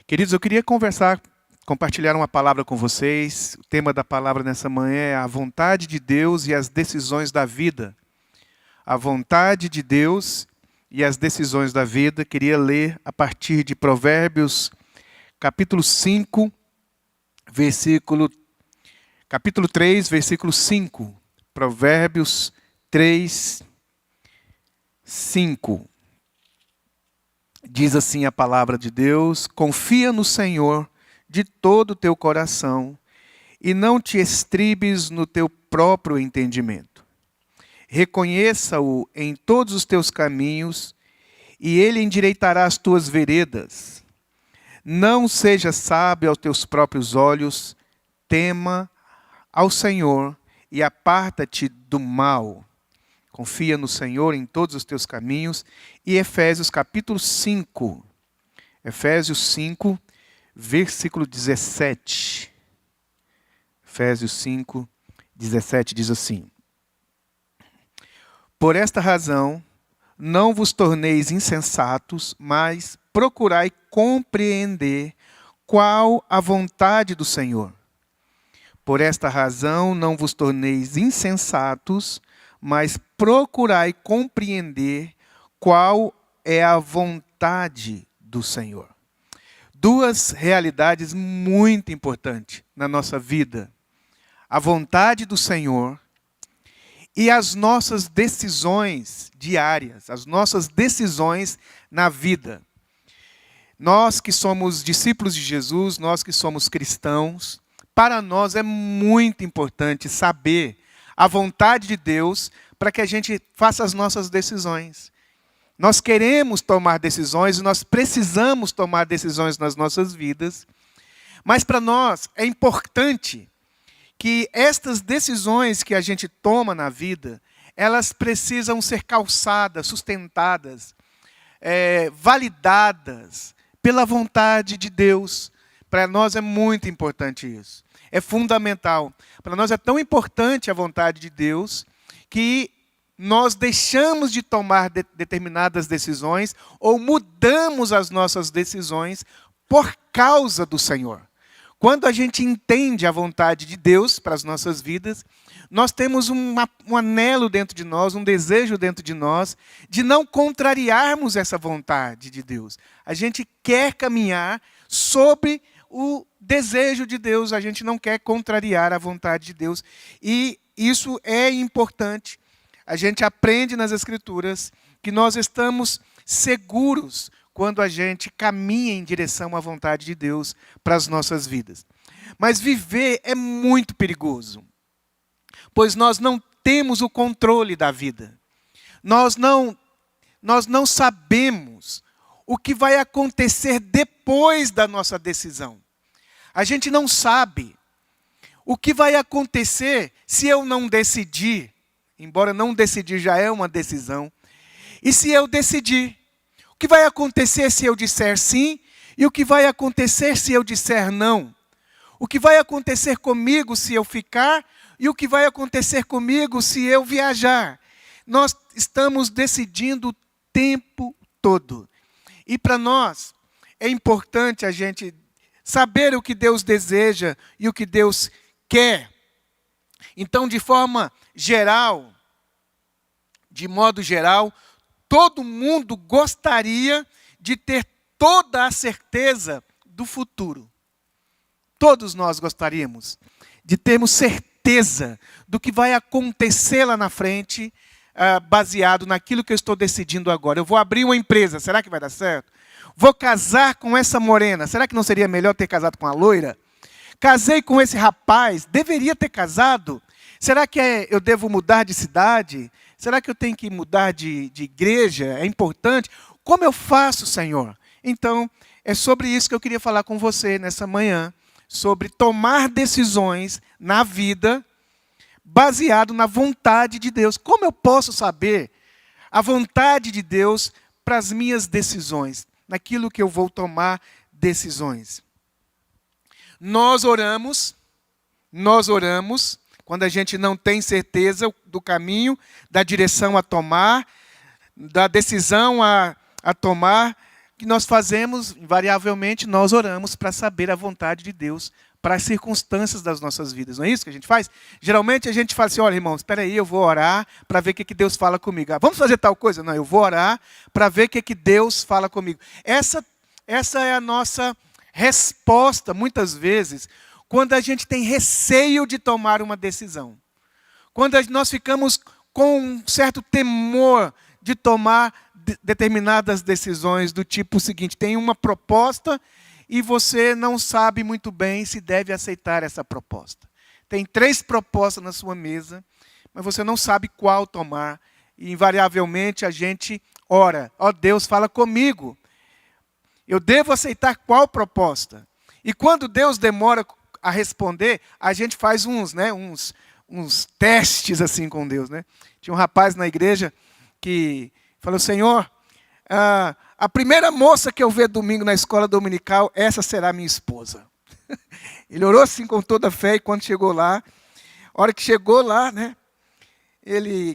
Queridos, eu queria compartilhar uma palavra com vocês. O tema da palavra nessa manhã é a vontade de Deus e as decisões da vida. A vontade de Deus e as decisões da vida. Queria ler a partir de Provérbios, capítulo 5, capítulo 3, versículo 5. Provérbios 3, 5. Diz assim a palavra de Deus: confia no Senhor de todo o teu coração e não te estribes no teu próprio entendimento. Reconheça-o em todos os teus caminhos e ele endireitará as tuas veredas. Não seja sábio aos teus próprios olhos, tema ao Senhor e aparta-te do mal. Confia no Senhor em todos os teus caminhos. E Efésios capítulo 5. Efésios 5, versículo 17. Efésios 5, 17 diz assim: por esta razão, não vos torneis insensatos, mas procurai compreender qual a vontade do Senhor. Por esta razão, não vos torneis insensatos, mas procurai compreender qual é a vontade do Senhor. Duas realidades muito importantes na nossa vida: a vontade do Senhor e as nossas decisões diárias, as nossas decisões na vida. Nós que somos discípulos de Jesus, nós que somos cristãos, para nós é muito importante saber a vontade de Deus para que a gente faça as nossas decisões. Nós queremos tomar decisões, nós precisamos tomar decisões nas nossas vidas, mas para nós é importante que estas decisões que a gente toma na vida, elas precisam ser calçadas, sustentadas, validadas pela vontade de Deus. Para nós é muito importante isso. É fundamental. Para nós é tão importante a vontade de Deus que nós deixamos de tomar determinadas decisões ou mudamos as nossas decisões por causa do Senhor. Quando a gente entende a vontade de Deus para as nossas vidas, nós temos um anelo dentro de nós, um desejo dentro de nós, de não contrariarmos essa vontade de Deus. A gente quer caminhar sobre o desejo de Deus, a gente não quer contrariar a vontade de Deus. E isso é importante. A gente aprende nas Escrituras que nós estamos seguros quando a gente caminha em direção à vontade de Deus para as nossas vidas. Mas viver é muito perigoso, pois nós não temos o controle da vida. Nós não sabemos o que vai acontecer depois da nossa decisão. A gente não sabe o que vai acontecer se eu não decidir, embora não decidir já é uma decisão, e se eu decidir. O que vai acontecer se eu disser sim e o que vai acontecer se eu disser não? O que vai acontecer comigo se eu ficar e o que vai acontecer comigo se eu viajar? Nós estamos decidindo o tempo todo. E para nós é importante a gente saber o que Deus deseja e o que Deus quer. Então, de modo geral, todo mundo gostaria de ter toda a certeza do futuro. Todos nós gostaríamos de termos certeza do que vai acontecer lá na frente, baseado naquilo que eu estou decidindo agora. Eu vou abrir uma empresa, será que vai dar certo? Vou casar com essa morena, será que não seria melhor ter casado com a loira? Casei com esse rapaz, deveria ter casado? Será que eu devo mudar de cidade? Será que eu tenho que mudar de igreja? É importante? Como eu faço, Senhor? Então, é sobre isso que eu queria falar com você nessa manhã, sobre tomar decisões na vida baseado na vontade de Deus. Como eu posso saber a vontade de Deus para as minhas decisões, naquilo que eu vou tomar decisões? Nós oramos, quando a gente não tem certeza do caminho, da direção a tomar, da decisão a tomar, que nós fazemos, invariavelmente, nós oramos para saber a vontade de Deus para as circunstâncias das nossas vidas. Não é isso que a gente faz? Geralmente a gente fala assim, olha, irmãos, espera aí, eu vou orar para ver o que Deus fala comigo. Ah, vamos fazer tal coisa? Não, eu vou orar para ver o que Deus fala comigo. Essa é a nossa resposta, muitas vezes, quando a gente tem receio de tomar uma decisão. Quando nós ficamos com um certo temor de tomar determinadas decisões do tipo seguinte, tem uma proposta e você não sabe muito bem se deve aceitar essa proposta. Tem 3 propostas na sua mesa, mas você não sabe qual tomar. E invariavelmente a gente ora, ó Deus, fala comigo. Eu devo aceitar qual proposta? E quando Deus demora a responder, a gente faz uns testes assim com Deus. Né? Tinha um rapaz na igreja que falou, Senhor, a primeira moça que eu ver domingo na escola dominical, essa será minha esposa. Ele orou assim com toda a fé e quando chegou lá, a hora que chegou lá, né,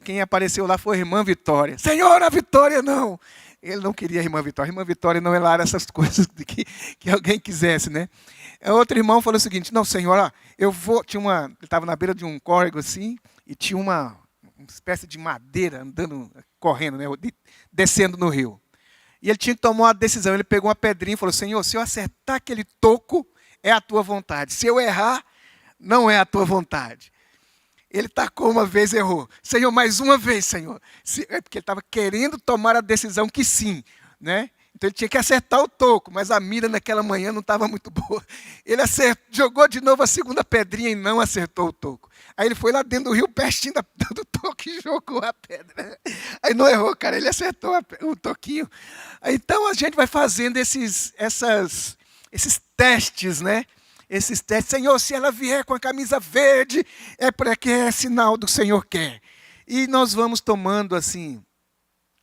quem apareceu lá foi a irmã Vitória. Senhor, a Vitória não. Ele não queria a irmã Vitória. A irmã Vitória não era essas coisas que alguém quisesse, né? Outro irmão falou o seguinte, não, Senhor, ele estava na beira de um córrego assim, e tinha uma espécie de madeira correndo, né, descendo no rio. E ele tinha que tomar uma decisão. Ele pegou uma pedrinha e falou, Senhor, se eu acertar aquele toco, é a tua vontade. Se eu errar, não é a tua vontade. Ele tacou uma vez e errou. Senhor, mais uma vez, Senhor. É porque ele estava querendo tomar a decisão que sim. Né? Então ele tinha que acertar o toco, mas a mira naquela manhã não estava muito boa. Ele jogou de novo a segunda pedrinha e não acertou o toco. Aí ele foi lá dentro do rio, pertinho do toco e jogou a pedra. Aí não errou, cara, ele acertou o toquinho. Então a gente vai fazendo esses testes, né? Esses testes. Senhor, se ela vier com a camisa verde, é porque é sinal do Senhor quer. E nós vamos tomando assim,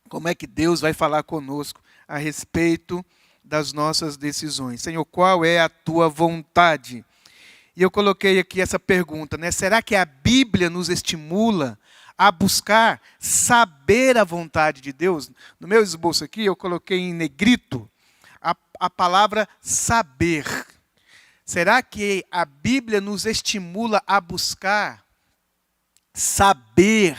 como é que Deus vai falar conosco a respeito das nossas decisões. Senhor, qual é a tua vontade? E eu coloquei aqui essa pergunta, né? Será que a Bíblia nos estimula a buscar saber a vontade de Deus? No meu esboço aqui, eu coloquei em negrito a palavra saber. Será que a Bíblia nos estimula a buscar saber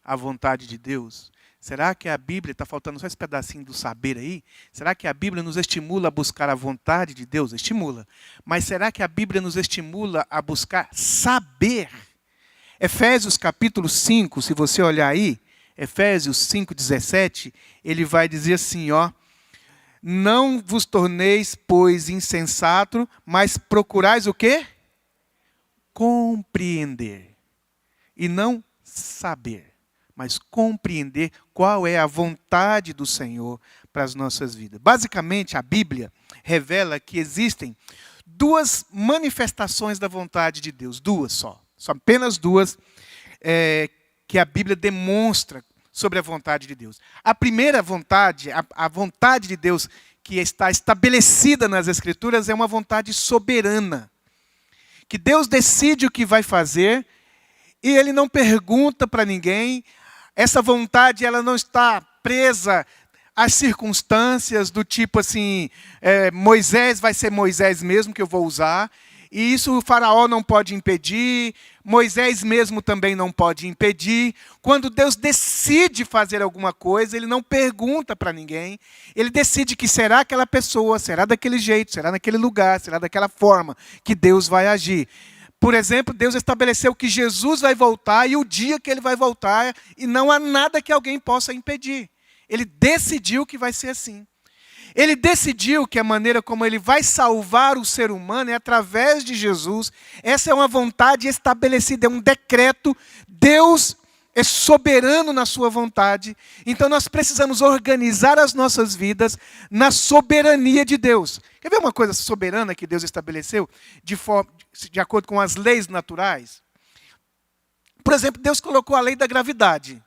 a vontade de Deus? Será que a Bíblia, está faltando só esse pedacinho do saber aí? Será que a Bíblia nos estimula a buscar a vontade de Deus? Estimula. Mas será que a Bíblia nos estimula a buscar saber? Efésios capítulo 5, se você olhar aí, Efésios 5:17, ele vai dizer assim, ó. Não vos torneis, pois, insensato, mas procurais o quê? Compreender. E não saber. Mas compreender qual é a vontade do Senhor para as nossas vidas. Basicamente, a Bíblia revela que existem 2 manifestações da vontade de Deus. 2 só. Apenas 2 que a Bíblia demonstra sobre a vontade de Deus. A primeira vontade, a vontade de Deus que está estabelecida nas Escrituras é uma vontade soberana. Que Deus decide o que vai fazer e Ele não pergunta para ninguém. Essa vontade ela não está presa às circunstâncias do tipo assim, Moisés vai ser Moisés mesmo que eu vou usar. E isso o faraó não pode impedir, Moisés mesmo também não pode impedir. Quando Deus decide fazer alguma coisa, Ele não pergunta para ninguém. Ele decide que será aquela pessoa, será daquele jeito, será naquele lugar, será daquela forma que Deus vai agir. Por exemplo, Deus estabeleceu que Jesus vai voltar e o dia que Ele vai voltar, e não há nada que alguém possa impedir. Ele decidiu que vai ser assim. Ele decidiu que a maneira como Ele vai salvar o ser humano é através de Jesus. Essa é uma vontade estabelecida, é um decreto. Deus é soberano na sua vontade. Então nós precisamos organizar as nossas vidas na soberania de Deus. Quer ver uma coisa soberana que Deus estabeleceu de acordo com as leis naturais? Por exemplo, Deus colocou a lei da gravidade.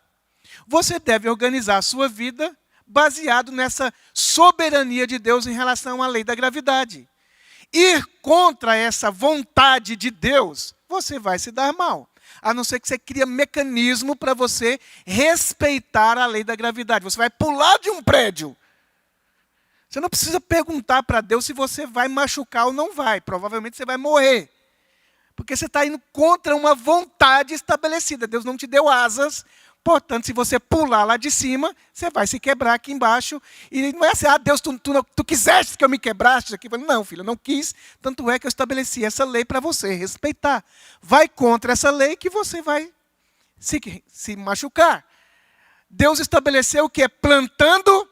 Você deve organizar a sua vida baseado nessa soberania de Deus em relação à lei da gravidade. Ir contra essa vontade de Deus, você vai se dar mal. A não ser que você crie mecanismo para você respeitar a lei da gravidade. Você vai pular de um prédio. Você não precisa perguntar para Deus se você vai machucar ou não vai. Provavelmente você vai morrer. Porque você está indo contra uma vontade estabelecida. Deus não te deu asas. Portanto, se você pular lá de cima, você vai se quebrar aqui embaixo. E não é assim, Deus, tu quiseste que eu me quebrasse aqui. Não, filho, eu não quis. Tanto é que eu estabeleci essa lei para você respeitar. Vai contra essa lei que você vai se machucar. Deus estabeleceu o que é plantando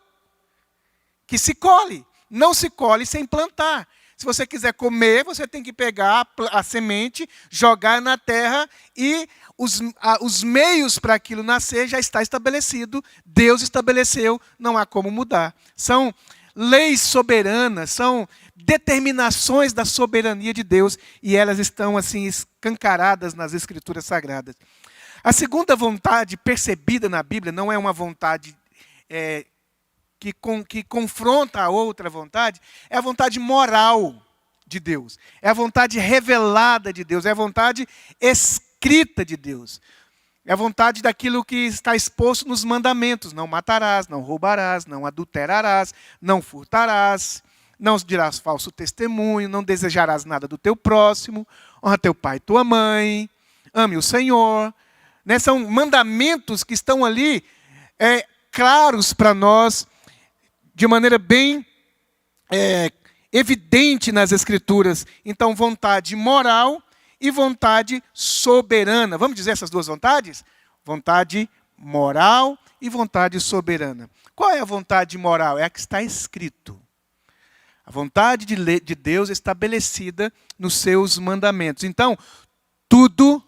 que se colhe. Não se colhe sem plantar. Se você quiser comer, você tem que pegar a semente, jogar na terra e os meios para aquilo nascer já está estabelecido. Deus estabeleceu, não há como mudar. São leis soberanas, são determinações da soberania de Deus e elas estão assim escancaradas nas Escrituras Sagradas. A segunda vontade percebida na Bíblia não é uma vontade que confronta a outra vontade, é a vontade moral de Deus. É a vontade revelada de Deus. É a vontade escrita de Deus. É a vontade daquilo que está exposto nos mandamentos. Não matarás, não roubarás, não adulterarás, não furtarás, não dirás falso testemunho, não desejarás nada do teu próximo, honra teu pai e tua mãe, ame o Senhor. São mandamentos que estão ali claros para nós, de maneira bem evidente nas Escrituras. Então, vontade moral e vontade soberana. Vamos dizer essas duas vontades? Vontade moral e vontade soberana. Qual é a vontade moral? É a que está escrito. A vontade de Deus estabelecida nos seus mandamentos. Então, tudo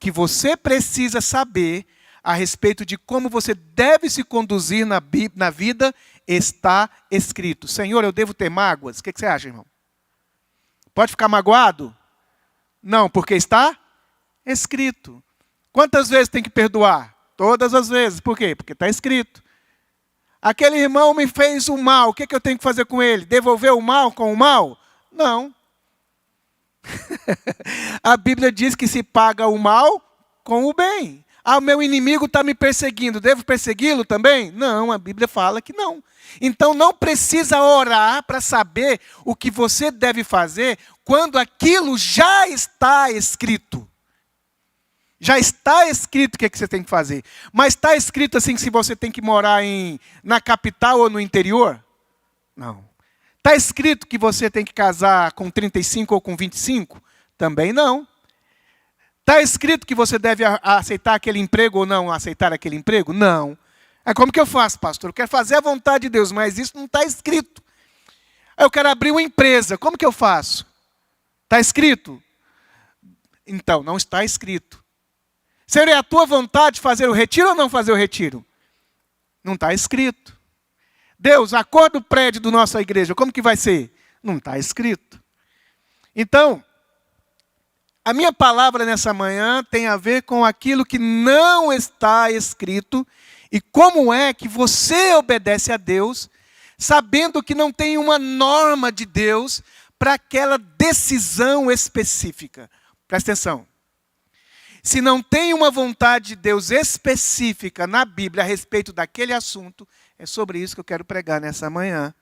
que você precisa saber a respeito de como você deve se conduzir na vida está escrito. Senhor, eu devo ter mágoas? O que você acha, irmão? Pode ficar magoado? Não, porque está escrito. Quantas vezes tem que perdoar? Todas as vezes. Por quê? Porque está escrito. Aquele irmão me fez o mal, o que eu tenho que fazer com ele? Devolver o mal com o mal? Não. A Bíblia diz que se paga o mal com o bem. O meu inimigo está me perseguindo, devo persegui-lo também? Não, a Bíblia fala que não. Então não precisa orar para saber o que você deve fazer quando aquilo já está escrito. Já está escrito o que você tem que fazer. Mas está escrito assim se você tem que morar na capital ou no interior? Não. Está escrito que você tem que casar com 35 ou com 25? Também não. Está escrito que você deve aceitar aquele emprego ou não aceitar aquele emprego? Não. Como que eu faço, pastor? Eu quero fazer a vontade de Deus, mas isso não está escrito. Eu quero abrir uma empresa, como que eu faço? Está escrito? Então, não está escrito. Seria a tua vontade fazer o retiro ou não fazer o retiro? Não está escrito. Deus, a cor do prédio da nossa igreja, como que vai ser? Não está escrito. Então, a minha palavra nessa manhã tem a ver com aquilo que não está escrito e como é que você obedece a Deus, sabendo que não tem uma norma de Deus para aquela decisão específica. Presta atenção. Se não tem uma vontade de Deus específica na Bíblia a respeito daquele assunto, é sobre isso que eu quero pregar nessa manhã.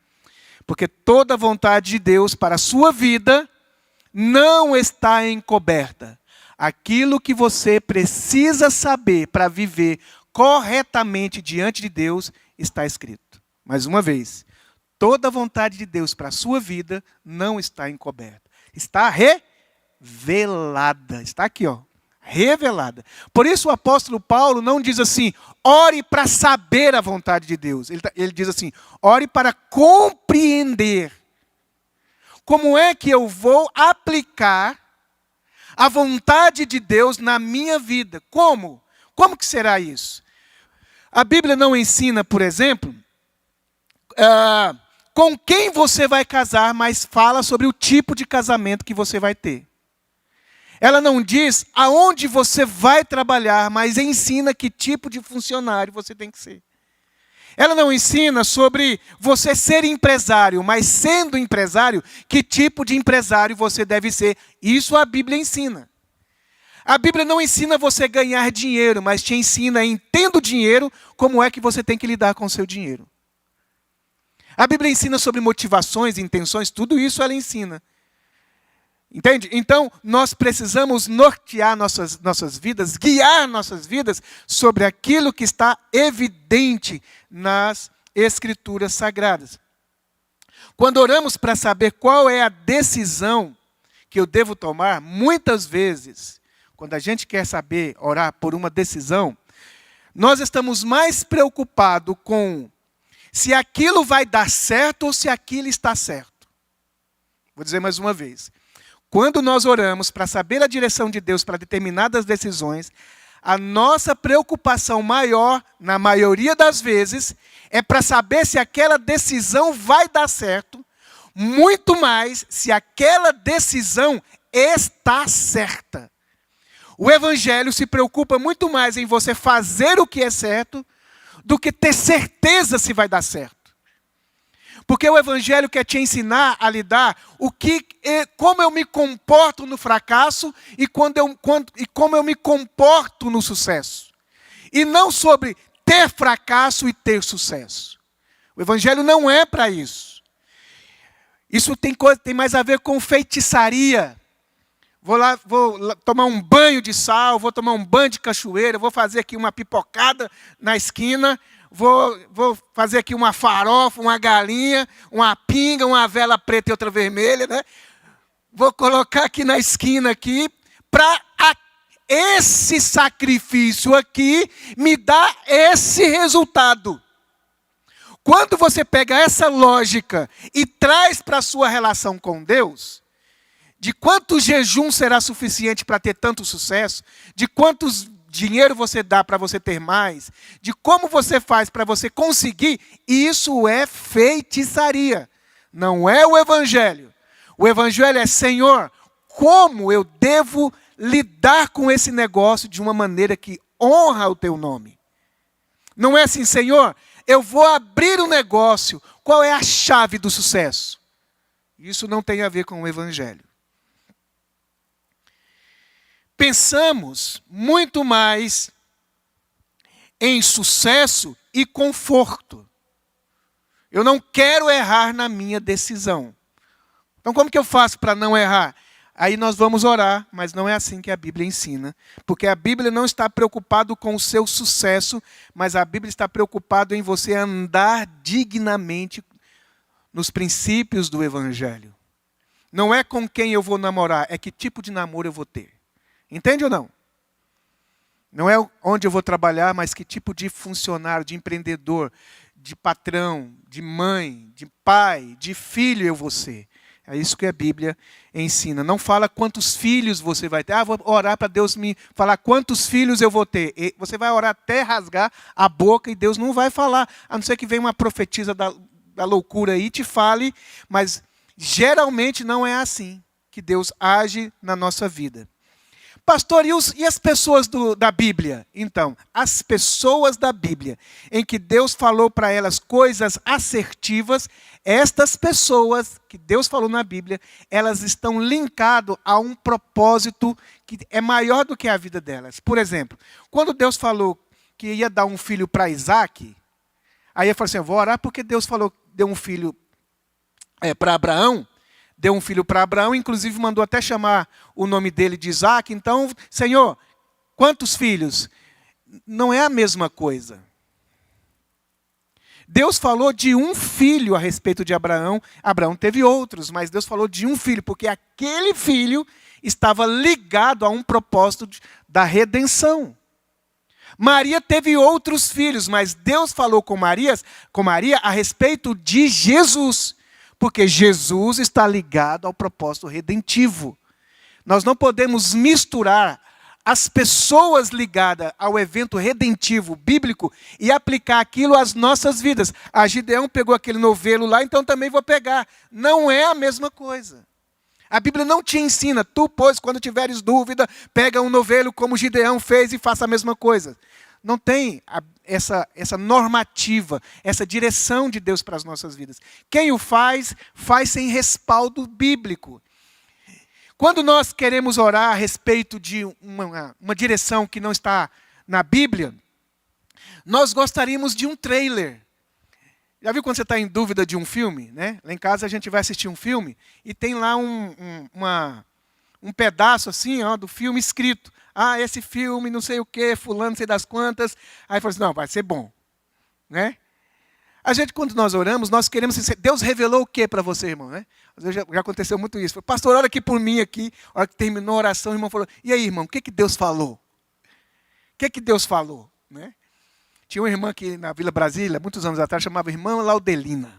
Porque toda vontade de Deus para a sua vida não está encoberta. Aquilo que você precisa saber para viver corretamente diante de Deus está escrito. Mais uma vez, toda vontade de Deus para a sua vida não está encoberta. Está revelada. Está aqui, revelada. Por isso o apóstolo Paulo não diz assim, ore para saber a vontade de Deus. Ele diz assim, ore para compreender. Como é que eu vou aplicar a vontade de Deus na minha vida? Como? Como que será isso? A Bíblia não ensina, por exemplo, com quem você vai casar, mas fala sobre o tipo de casamento que você vai ter. Ela não diz aonde você vai trabalhar, mas ensina que tipo de funcionário você tem que ser. Ela não ensina sobre você ser empresário, mas sendo empresário, que tipo de empresário você deve ser. Isso a Bíblia ensina. A Bíblia não ensina você ganhar dinheiro, mas te ensina, tendo dinheiro, como é que você tem que lidar com o seu dinheiro. A Bíblia ensina sobre motivações, intenções, tudo isso ela ensina. Entende? Então, nós precisamos nortear nossas vidas, guiar nossas vidas sobre aquilo que está evidente nas Escrituras Sagradas. Quando oramos para saber qual é a decisão que eu devo tomar, muitas vezes, quando a gente quer saber orar por uma decisão, nós estamos mais preocupados com se aquilo vai dar certo ou se aquilo está certo. Vou dizer mais uma vez. Quando nós oramos para saber a direção de Deus para determinadas decisões, a nossa preocupação maior, na maioria das vezes, é para saber se aquela decisão vai dar certo, muito mais se aquela decisão está certa. O Evangelho se preocupa muito mais em você fazer o que é certo do que ter certeza se vai dar certo. Porque o Evangelho quer te ensinar a lidar como eu me comporto no fracasso e como eu me comporto no sucesso. E não sobre ter fracasso e ter sucesso. O Evangelho não é para isso. Isso tem mais a ver com feitiçaria. Vou lá tomar um banho de sal, vou tomar um banho de cachoeira, vou fazer aqui uma pipocada na esquina, vou fazer aqui uma farofa, uma galinha, uma pinga, uma vela preta e outra vermelha, né? Vou colocar aqui na esquina aqui, para esse sacrifício aqui me dar esse resultado. Quando você pega essa lógica e traz para a sua relação com Deus, de quanto jejum será suficiente para ter tanto sucesso, de quantos dinheiro você dá para você ter mais, de como você faz para você conseguir, isso é feitiçaria. Não é o Evangelho. O Evangelho é, Senhor, como eu devo lidar com esse negócio de uma maneira que honra o teu nome. Não é assim, Senhor, eu vou abrir um negócio, qual é a chave do sucesso? Isso não tem a ver com o Evangelho. Pensamos muito mais em sucesso e conforto. Eu não quero errar na minha decisão. Então, como que eu faço para não errar? Aí nós vamos orar, mas não é assim que a Bíblia ensina. Porque a Bíblia não está preocupada com o seu sucesso, mas a Bíblia está preocupada em você andar dignamente nos princípios do Evangelho. Não é com quem eu vou namorar, é que tipo de namoro eu vou ter. Entende ou não? Não é onde eu vou trabalhar, mas que tipo de funcionário, de empreendedor, de patrão, de mãe, de pai, de filho eu vou ser. É isso que a Bíblia ensina. Não fala quantos filhos você vai ter. Vou orar para Deus me falar quantos filhos eu vou ter. E você vai orar até rasgar a boca e Deus não vai falar. A não ser que venha uma profetisa da loucura aí e te fale. Mas geralmente não é assim que Deus age na nossa vida. Pastor, e as pessoas da Bíblia? Então, as pessoas da Bíblia, em que Deus falou para elas coisas assertivas, estas pessoas que Deus falou na Bíblia, elas estão linkadas a um propósito que é maior do que a vida delas. Por exemplo, quando Deus falou que ia dar um filho para Isaac, aí eu falei assim, eu vou orar porque Deus falou que deu um filho para Abraão, deu um filho para Abraão, inclusive mandou até chamar o nome dele de Isaac. Então, Senhor, quantos filhos? Não é a mesma coisa. Deus falou de um filho a respeito de Abraão. Abraão teve outros, mas Deus falou de um filho, porque aquele filho estava ligado a um propósito da redenção. Maria teve outros filhos, mas Deus falou com Maria a respeito de Jesus. Porque Jesus está ligado ao propósito redentivo. Nós não podemos misturar as pessoas ligadas ao evento redentivo bíblico e aplicar aquilo às nossas vidas. A Gideão pegou aquele novelo lá, então também vou pegar. Não é a mesma coisa. A Bíblia não te ensina. Tu, pois, quando tiveres dúvida, pega um novelo como Gideão fez e faça a mesma coisa. Não tem essa normativa, essa direção de Deus para as nossas vidas. Quem o faz, faz sem respaldo bíblico. Quando nós queremos orar a respeito de uma direção que não está na Bíblia, nós gostaríamos de um trailer. Já viu quando você está em dúvida de um filme? Né? Lá em casa a gente vai assistir um filme e tem lá um pedaço assim, ó, do filme escrito. Ah, esse filme, não sei o quê, fulano, não sei das quantas. Aí fala assim, não, vai ser bom. Né? A gente, quando nós oramos, nós queremos... Deus revelou o que para você, irmão? Né? Já aconteceu muito isso. Falei, pastor, ora aqui por mim aqui. A hora que terminou a oração, o irmão falou, e aí, irmão, o que Deus falou? O que Deus falou? Né? Tinha uma irmã aqui na Vila Brasília, muitos anos atrás, chamava Irmã Laudelina.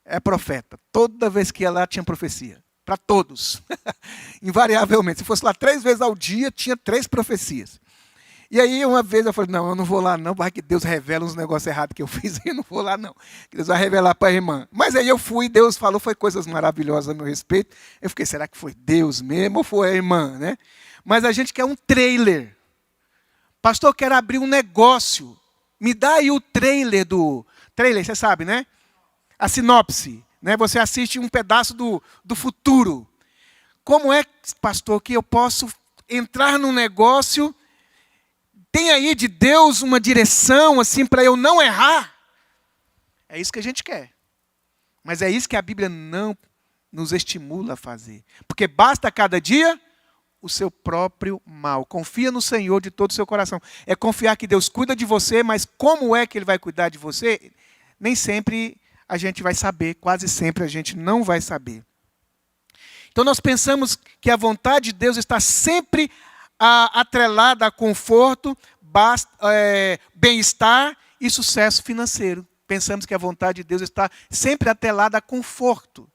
É profeta. Toda vez que ia lá, tinha profecia. Para todos. Invariavelmente. Se fosse lá 3 vezes ao dia, tinha 3 profecias. E aí, uma vez, eu falei, não, eu não vou lá não, vai que Deus revela uns negócios errados que eu fiz, eu não vou lá não. Que Deus vai revelar para a irmã. Mas aí eu fui, Deus falou, foi coisas maravilhosas a meu respeito. Eu fiquei, será que foi Deus mesmo ou foi a irmã? Né? Mas a gente quer um trailer. Pastor, eu quero abrir um negócio. Me dá aí o trailer do... Trailer, você sabe, né? A sinopse. Né? Você assiste um pedaço do futuro. Como é, pastor, que eu posso entrar num negócio... Tem aí de Deus uma direção assim para eu não errar? É isso que a gente quer. Mas é isso que a Bíblia não nos estimula a fazer. Porque basta cada dia o seu próprio mal. Confia no Senhor de todo o seu coração. É confiar que Deus cuida de você, mas como é que Ele vai cuidar de você? Nem sempre a gente vai saber, quase sempre a gente não vai saber. Então nós pensamos que a vontade de Deus está sempre atrelada a conforto, bem-estar e sucesso financeiro. Pensamos que a vontade de Deus está sempre atrelada a conforto.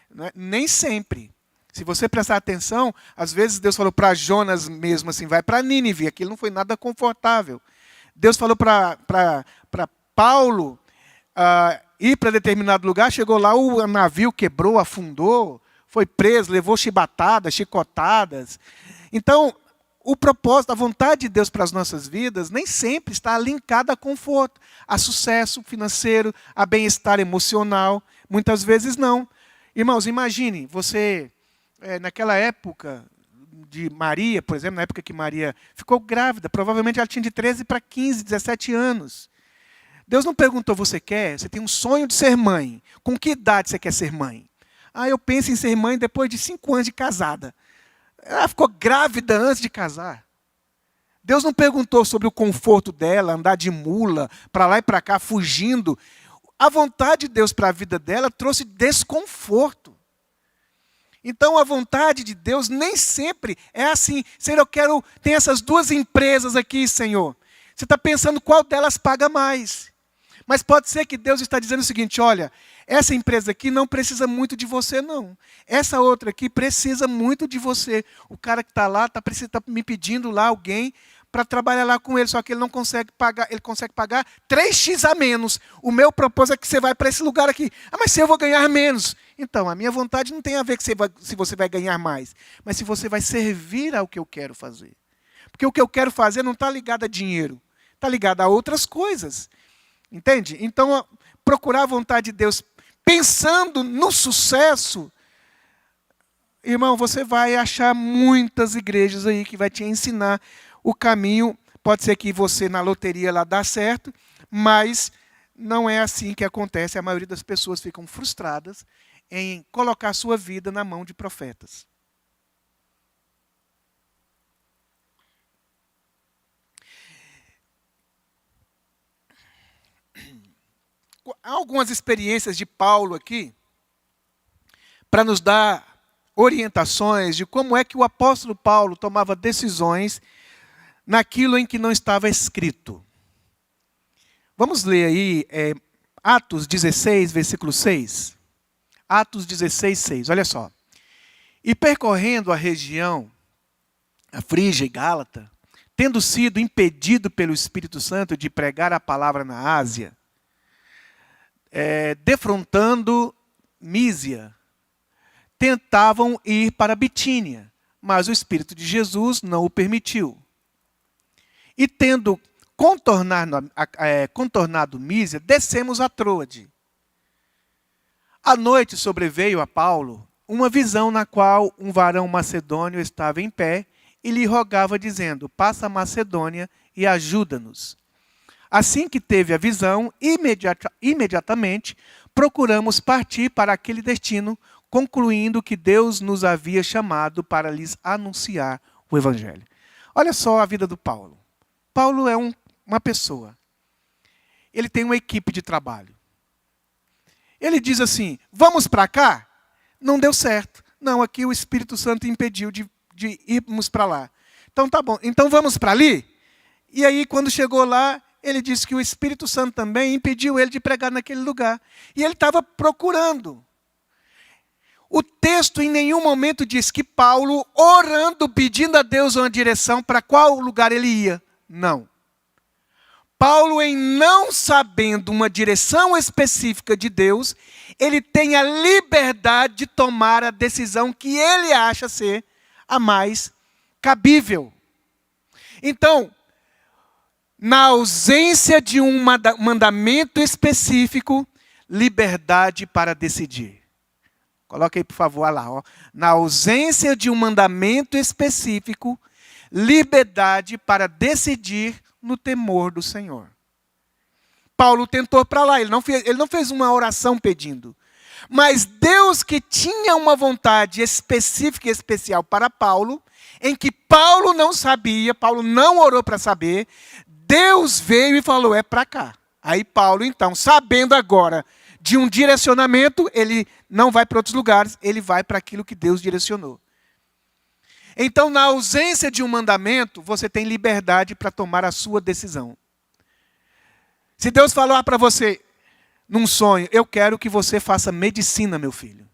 Né? Nem sempre. Se você prestar atenção, às vezes Deus falou para Jonas mesmo assim, vai para Nínive, aquilo não foi nada confortável. Deus falou para Paulo ir para determinado lugar, chegou lá, o navio quebrou, afundou, foi preso, levou chibatadas, chicotadas. Então, o propósito, a vontade de Deus para as nossas vidas nem sempre está linkada a conforto, a sucesso financeiro, a bem-estar emocional. Muitas vezes não. Irmãos, imagine, você, naquela época de Maria, por exemplo, na época que Maria ficou grávida, provavelmente ela tinha de 13 para 15, 17 anos. Deus não perguntou, você tem um sonho de ser mãe. Com que idade você quer ser mãe? Eu penso em ser mãe depois de 5 anos de casada. Ela ficou grávida antes de casar. Deus não perguntou sobre o conforto dela, andar de mula, para lá e para cá, fugindo. A vontade de Deus para a vida dela trouxe desconforto. Então, a vontade de Deus nem sempre é assim. Senhor, tem essas 2 empresas aqui, Senhor. Você está pensando qual delas paga mais. Mas pode ser que Deus está dizendo o seguinte, olha, essa empresa aqui não precisa muito de você, não. Essa outra aqui precisa muito de você. O cara que está lá está me pedindo lá alguém para trabalhar lá com ele, só que ele não consegue pagar, ele consegue pagar 3x a menos. O meu propósito é que você vai para esse lugar aqui. Mas se eu vou ganhar menos? Então, a minha vontade não tem a ver se você vai ganhar mais, mas se você vai servir ao que eu quero fazer. Porque o que eu quero fazer não está ligado a dinheiro, está ligado a outras coisas. Entende? Então, procurar a vontade de Deus pensando no sucesso, irmão, você vai achar muitas igrejas aí que vai te ensinar o caminho. Pode ser que você na loteria lá dá certo, mas não é assim que acontece. A maioria das pessoas ficam frustradas em colocar a sua vida na mão de profetas. Há algumas experiências de Paulo aqui para nos dar orientações de como é que o apóstolo Paulo tomava decisões naquilo em que não estava escrito. Vamos ler aí Atos 16, versículo 6. Atos 16, 6, olha só. E percorrendo a região, a Frígia e Gálata, tendo sido impedido pelo Espírito Santo de pregar a palavra na Ásia, defrontando Mísia, tentavam ir para Bitínia, mas o Espírito de Jesus não o permitiu. E tendo contornado Mísia, descemos a Troade. À noite sobreveio a Paulo uma visão na qual um varão macedônio estava em pé e lhe rogava, dizendo, passa a Macedônia e ajuda-nos. Assim que teve a visão, imediatamente procuramos partir para aquele destino, concluindo que Deus nos havia chamado para lhes anunciar o Evangelho. Olha só a vida do Paulo. Paulo é uma pessoa. Ele tem uma equipe de trabalho. Ele diz assim, vamos para cá? Não deu certo. Não, aqui o Espírito Santo impediu de irmos para lá. Então tá bom, então vamos para ali? E aí quando chegou lá, ele disse que o Espírito Santo também impediu ele de pregar naquele lugar. E ele estava procurando. O texto em nenhum momento diz que Paulo, orando, pedindo a Deus uma direção para qual lugar ele ia. Não. Paulo, em não sabendo uma direção específica de Deus, ele tem a liberdade de tomar a decisão que ele acha ser a mais cabível. Então, na ausência de um mandamento específico, liberdade para decidir. Coloca aí, por favor, lá. Ó. Na ausência de um mandamento específico, liberdade para decidir no temor do Senhor. Paulo tentou para lá, ele não fez uma oração pedindo. Mas Deus, que tinha uma vontade específica e especial para Paulo, em que Paulo não sabia, Paulo não orou para saber, Deus veio e falou, é para cá. Aí Paulo, então, sabendo agora de um direcionamento, ele não vai para outros lugares, ele vai para aquilo que Deus direcionou. Então, na ausência de um mandamento, você tem liberdade para tomar a sua decisão. Se Deus falar para você, num sonho, eu quero que você faça medicina, meu filho.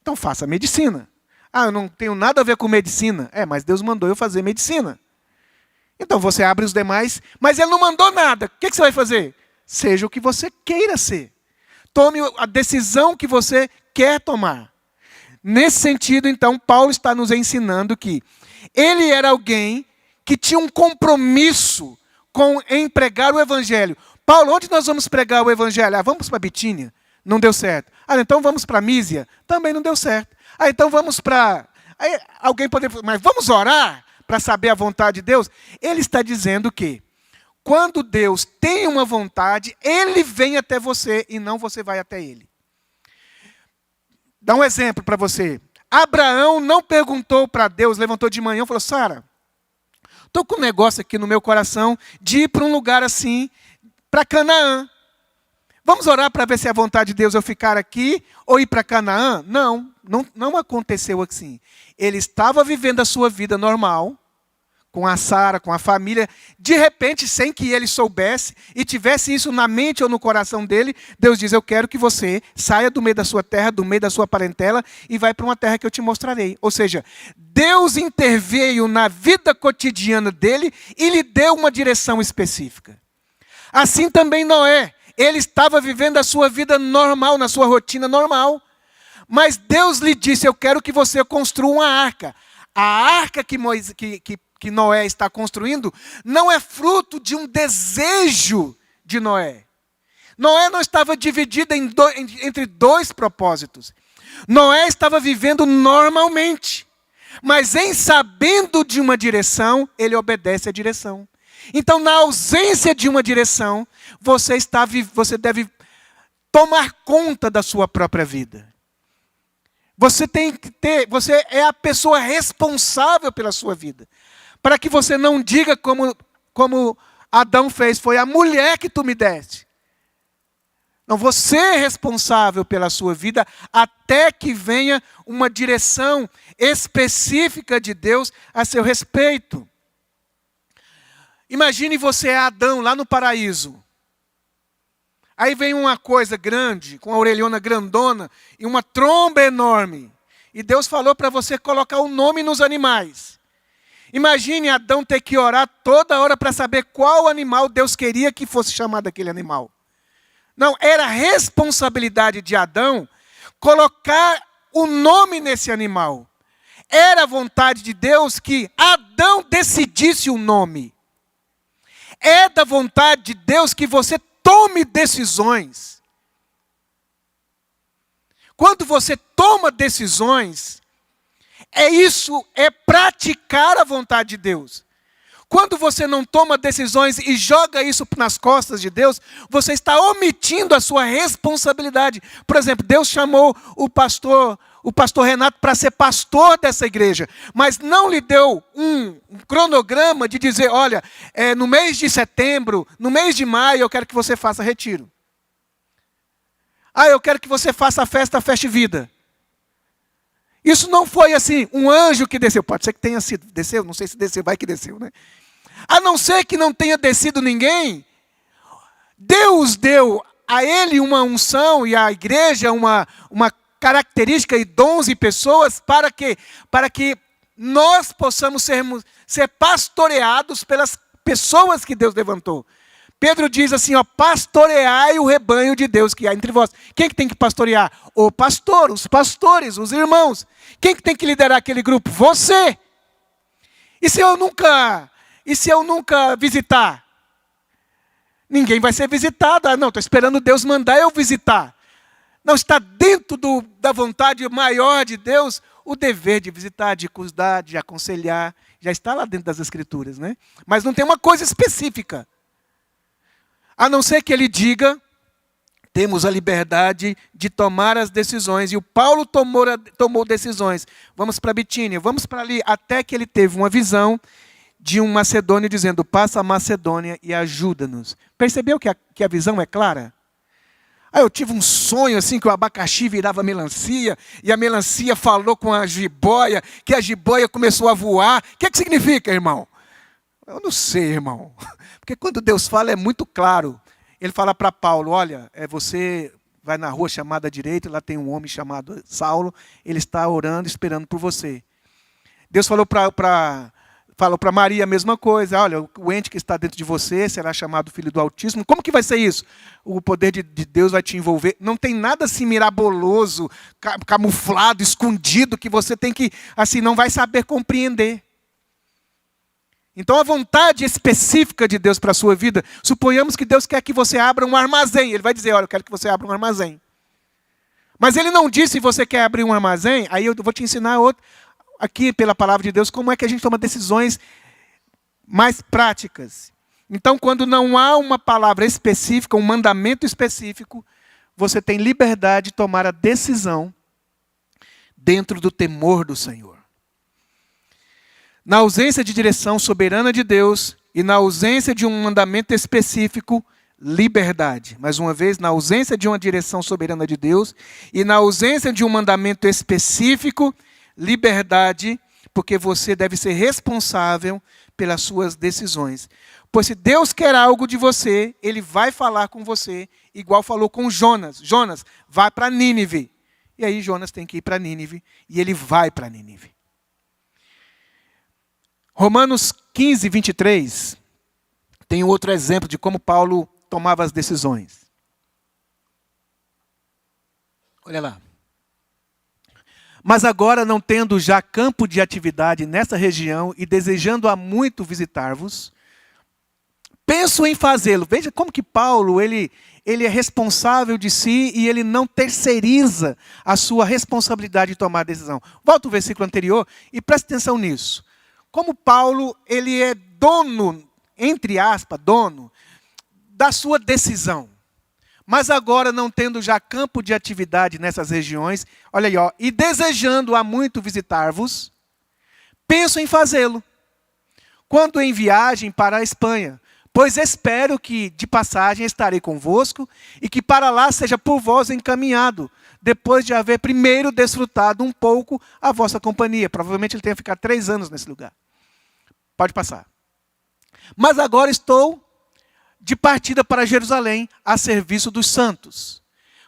Então, faça medicina. Ah, eu não tenho nada a ver com medicina. Mas Deus mandou eu fazer medicina. Então, você abre os demais, mas Ele não mandou nada. O que você vai fazer? Seja o que você queira ser. Tome a decisão que você quer tomar. Nesse sentido, então, Paulo está nos ensinando que ele era alguém que tinha um compromisso em pregar o Evangelho. Paulo, onde nós vamos pregar o Evangelho? Vamos para Bitínia? Não deu certo. Então vamos para Mísia? Também não deu certo. Então vamos para... Aí alguém poderia falar, mas vamos orar para saber a vontade de Deus? Ele está dizendo que quando Deus tem uma vontade, Ele vem até você e não você vai até Ele. Dá um exemplo para você. Abraão não perguntou para Deus, levantou de manhã e falou, Sara, estou com um negócio aqui no meu coração de ir para um lugar assim, para Canaã. Vamos orar para ver se é a vontade de Deus eu ficar aqui ou ir para Canaã? Não aconteceu assim. Ele estava vivendo a sua vida normal, com a Sara, com a família. De repente, sem que ele soubesse e tivesse isso na mente ou no coração dele, Deus diz, eu quero que você saia do meio da sua terra, do meio da sua parentela e vai para uma terra que eu te mostrarei. Ou seja, Deus interveio na vida cotidiana dele e lhe deu uma direção específica. Assim também Noé. Ele estava vivendo a sua vida normal, na sua rotina normal. Mas Deus lhe disse, eu quero que você construa uma arca. A arca que Noé está construindo não é fruto de um desejo de Noé. Noé não estava dividido entre dois propósitos. Noé estava vivendo normalmente. Mas em sabendo de uma direção, ele obedece à direção. Então, na ausência de uma direção, você deve tomar conta da sua própria vida. Você é a pessoa responsável pela sua vida. Para que você não diga como Adão fez, foi a mulher que tu me deste. Não, você é responsável pela sua vida até que venha uma direção específica de Deus a seu respeito. Imagine você é Adão lá no paraíso. Aí vem uma coisa grande, com a orelhona grandona e uma tromba enorme. E Deus falou para você colocar o nome nos animais. Imagine Adão ter que orar toda hora para saber qual animal Deus queria que fosse chamado aquele animal. Não, era responsabilidade de Adão colocar o nome nesse animal. Era a vontade de Deus que Adão decidisse o nome. É da vontade de Deus que você tome decisões. Quando você toma decisões, é praticar a vontade de Deus. Quando você não toma decisões e joga isso nas costas de Deus, você está omitindo a sua responsabilidade. Por exemplo, Deus chamou o pastor Renato para ser pastor dessa igreja, mas não lhe deu um cronograma de dizer, olha, no mês de setembro, no mês de maio, eu quero que você faça retiro. Eu quero que você faça a festa Feste Vida. Isso não foi assim, um anjo que desceu. Pode ser que tenha sido, desceu, não sei se desceu, vai que desceu, né? A não ser que não tenha descido ninguém, Deus deu a ele uma unção e à igreja uma característica e dons e pessoas para que nós possamos ser pastoreados pelas pessoas que Deus levantou. Pedro diz assim, pastoreai o rebanho de Deus que há entre vós. Quem que tem que pastorear? O pastor, os pastores, os irmãos. Quem que tem que liderar aquele grupo? Você. E se eu nunca visitar? Ninguém vai ser visitado. Não, estou esperando Deus mandar eu visitar. Não, está dentro da vontade maior de Deus o dever de visitar, de cuidar, de aconselhar. Já está lá dentro das Escrituras, né? Mas não tem uma coisa específica. A não ser que ele diga, temos a liberdade de tomar as decisões. E o Paulo tomou decisões. Vamos para Bitínia, vamos para ali. Até que ele teve uma visão de um macedônio dizendo, passa a Macedônia e ajuda-nos. Percebeu que a visão é clara? Eu tive um sonho assim que o abacaxi virava melancia. E a melancia falou com a jiboia, que a jiboia começou a voar. O que significa, irmão? Eu não sei, irmão. Porque quando Deus fala é muito claro. Ele fala para Paulo, olha, você vai na rua chamada à direita, lá tem um homem chamado Saulo, ele está orando, esperando por você. Deus falou para Maria a mesma coisa, olha, o ente que está dentro de você será chamado Filho do Altíssimo. Como que vai ser isso? O poder de Deus vai te envolver. Não tem nada assim miraboloso, camuflado, escondido, que você tem que, assim, não vai saber compreender. Então a vontade específica de Deus para a sua vida, suponhamos que Deus quer que você abra um armazém. Ele vai dizer, olha, eu quero que você abra um armazém. Mas ele não disse se você quer abrir um armazém, aí eu vou te ensinar outro, aqui pela palavra de Deus, como é que a gente toma decisões mais práticas. Então quando não há uma palavra específica, um mandamento específico, você tem liberdade de tomar a decisão dentro do temor do Senhor. Na ausência de direção soberana de Deus e na ausência de um mandamento específico, liberdade. Mais uma vez, na ausência de uma direção soberana de Deus e na ausência de um mandamento específico, liberdade, porque você deve ser responsável pelas suas decisões. Pois se Deus quer algo de você, Ele vai falar com você, igual falou com Jonas. Jonas, vai para Nínive. E aí Jonas tem que ir para Nínive e ele vai para Nínive. Romanos 15, 23, tem outro exemplo de como Paulo tomava as decisões. Olha lá. Mas agora, não tendo já campo de atividade nessa região e desejando há muito visitar-vos, penso em fazê-lo. Veja como que Paulo, ele é responsável de si e ele não terceiriza a sua responsabilidade de tomar a decisão. Volta ao versículo anterior e preste atenção nisso. Como Paulo, ele é dono, entre aspas, dono, da sua decisão. Mas agora, não tendo já campo de atividade nessas regiões, olha aí, e desejando há muito visitar-vos, penso em fazê-lo, quando em viagem para a Espanha, pois espero que de passagem estarei convosco, e que para lá seja por vós encaminhado, depois de haver primeiro desfrutado um pouco a vossa companhia. Provavelmente ele tenha ficado 3 anos nesse lugar. Pode passar. Mas agora estou de partida para Jerusalém, a serviço dos santos.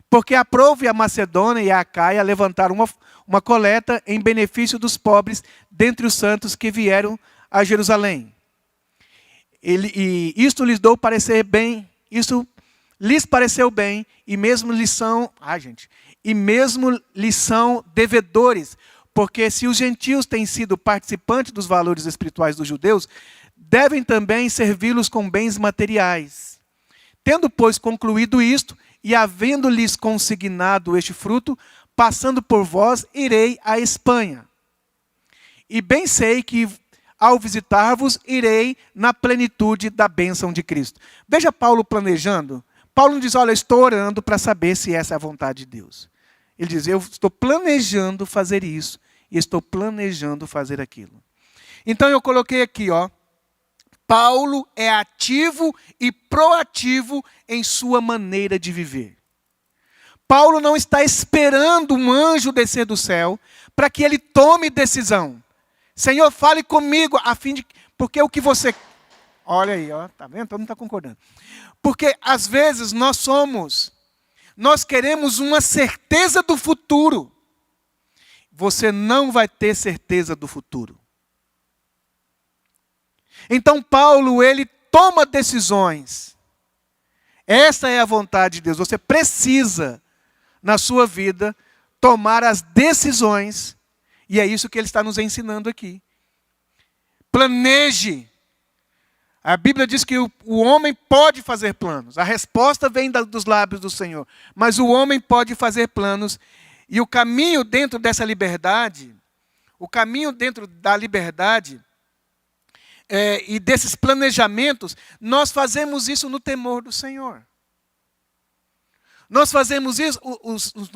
Porque aprouve a Macedônia e a Acaia levantar uma coleta em benefício dos pobres dentre os santos que vieram a Jerusalém. E isto lhes dou parecer bem, isso lhes pareceu bem, e mesmo lhes são devedores, porque se os gentios têm sido participantes dos valores espirituais dos judeus, devem também servi-los com bens materiais. Tendo, pois, concluído isto, e havendo-lhes consignado este fruto, passando por vós, irei à Espanha. E bem sei que ao visitar-vos, irei na plenitude da bênção de Cristo. Veja Paulo planejando. Paulo não diz, olha, eu estou orando para saber se essa é a vontade de Deus. Ele diz, eu estou planejando fazer isso e estou planejando fazer aquilo. Então eu coloquei aqui, ó, Paulo é ativo e proativo em sua maneira de viver. Paulo não está esperando um anjo descer do céu para que ele tome decisão. Senhor, fale comigo, a fim de... Porque o que você... Olha aí, ó, tá vendo? Todo mundo está concordando. Porque às vezes nós queremos uma certeza do futuro. Você não vai ter certeza do futuro. Então Paulo, ele toma decisões. Essa é a vontade de Deus. Você precisa, na sua vida, tomar as decisões. E é isso que ele está nos ensinando aqui. Planeje. A Bíblia diz que o homem pode fazer planos. A resposta vem dos lábios do Senhor. Mas o homem pode fazer planos. E o caminho dentro dessa liberdade, e desses planejamentos, nós fazemos isso no temor do Senhor. Nós fazemos isso,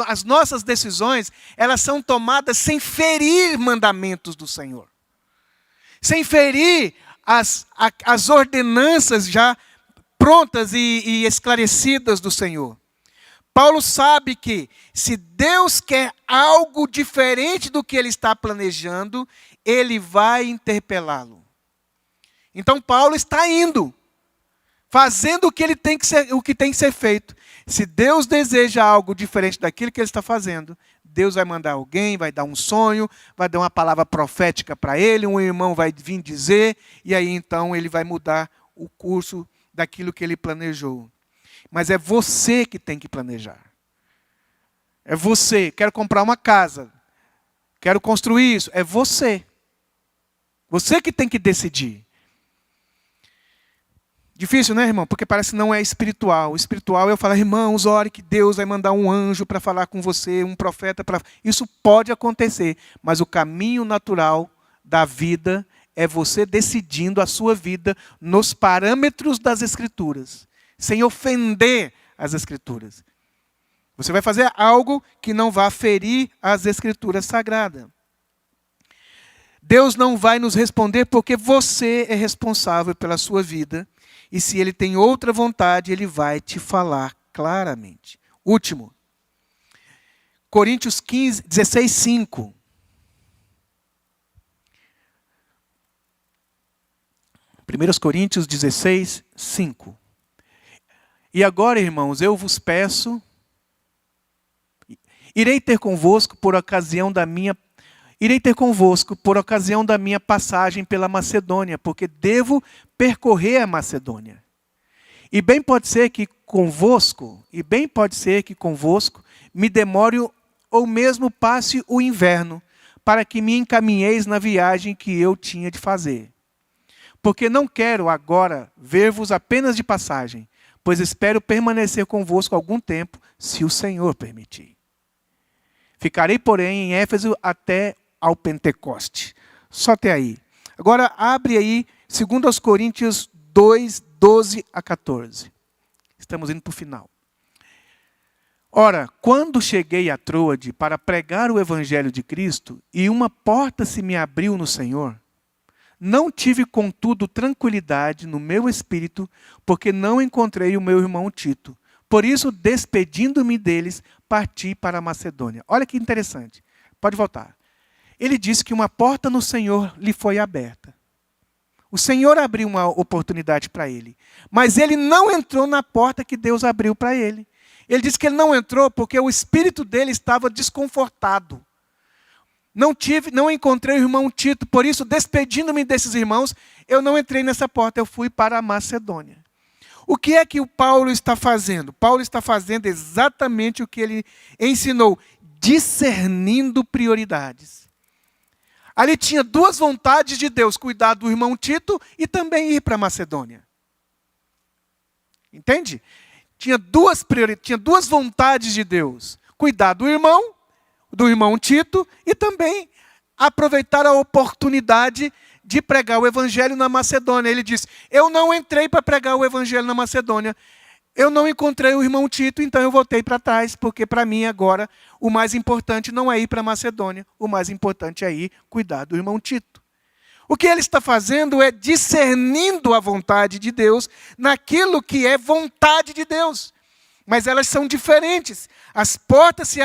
as nossas decisões, elas são tomadas sem ferir mandamentos do Senhor. Sem ferir as ordenanças já prontas e esclarecidas do Senhor. Paulo sabe que se Deus quer algo diferente do que ele está planejando, ele vai interpelá-lo. Então Paulo está indo, fazendo o que tem que ser feito. Se Deus deseja algo diferente daquilo que ele está fazendo, Deus vai mandar alguém, vai dar um sonho, vai dar uma palavra profética para ele, um irmão vai vir dizer, e aí então ele vai mudar o curso daquilo que ele planejou. Mas é você que tem que planejar. É você. Quero comprar uma casa. Quero construir isso. É você. Você que tem que decidir. Difícil, né, irmão? Porque parece que não é espiritual. O espiritual é eu falar, irmãos, ore que Deus vai mandar um anjo para falar com você, um profeta para... Isso pode acontecer, mas o caminho natural da vida é você decidindo a sua vida nos parâmetros das Escrituras, sem ofender as Escrituras. Você vai fazer algo que não vá ferir as Escrituras sagradas. Deus não vai nos responder porque você é responsável pela sua vida. E se Ele tem outra vontade, Ele vai te falar claramente. Último. Coríntios 16, 5. Coríntios 16, 5. E agora, irmãos, eu vos peço, irei ter convosco por ocasião da minha passagem pela Macedônia, porque devo percorrer a Macedônia. E bem pode ser que convosco me demore ou mesmo passe o inverno, para que me encaminheis na viagem que eu tinha de fazer. Porque não quero agora ver-vos apenas de passagem, pois espero permanecer convosco algum tempo, se o Senhor permitir. Ficarei, porém, em Éfeso até ao Pentecoste. Só até aí. Agora, abre aí 2 Coríntios 2, 12 a 14. Estamos indo para o final. Ora, quando cheguei a Troade para pregar o Evangelho de Cristo, e uma porta se me abriu no Senhor, não tive, contudo, tranquilidade no meu espírito, porque não encontrei o meu irmão Tito. Por isso, despedindo-me deles, parti para a Macedônia. Olha que interessante. Pode voltar. Ele disse que uma porta no Senhor lhe foi aberta. O Senhor abriu uma oportunidade para ele. Mas ele não entrou na porta que Deus abriu para ele. Ele disse que ele não entrou porque o espírito dele estava desconfortado. Não encontrei o irmão Tito, por isso, despedindo-me desses irmãos, eu não entrei nessa porta, eu fui para a Macedônia. O que é que o Paulo está fazendo? Paulo está fazendo exatamente o que ele ensinou, discernindo prioridades. Ali tinha duas vontades de Deus, cuidar do irmão Tito e também ir para a Macedônia. Entende? Tinha duas vontades de Deus, cuidar do irmão Tito e também aproveitar a oportunidade de pregar o evangelho na Macedônia. Ele disse, eu não entrei para pregar o evangelho na Macedônia. Eu não encontrei o irmão Tito, então eu voltei para trás, porque para mim agora o mais importante não é ir para a Macedônia, o mais importante é ir cuidar do irmão Tito. O que ele está fazendo é discernindo a vontade de Deus naquilo que é vontade de Deus. Mas elas são diferentes. As portas se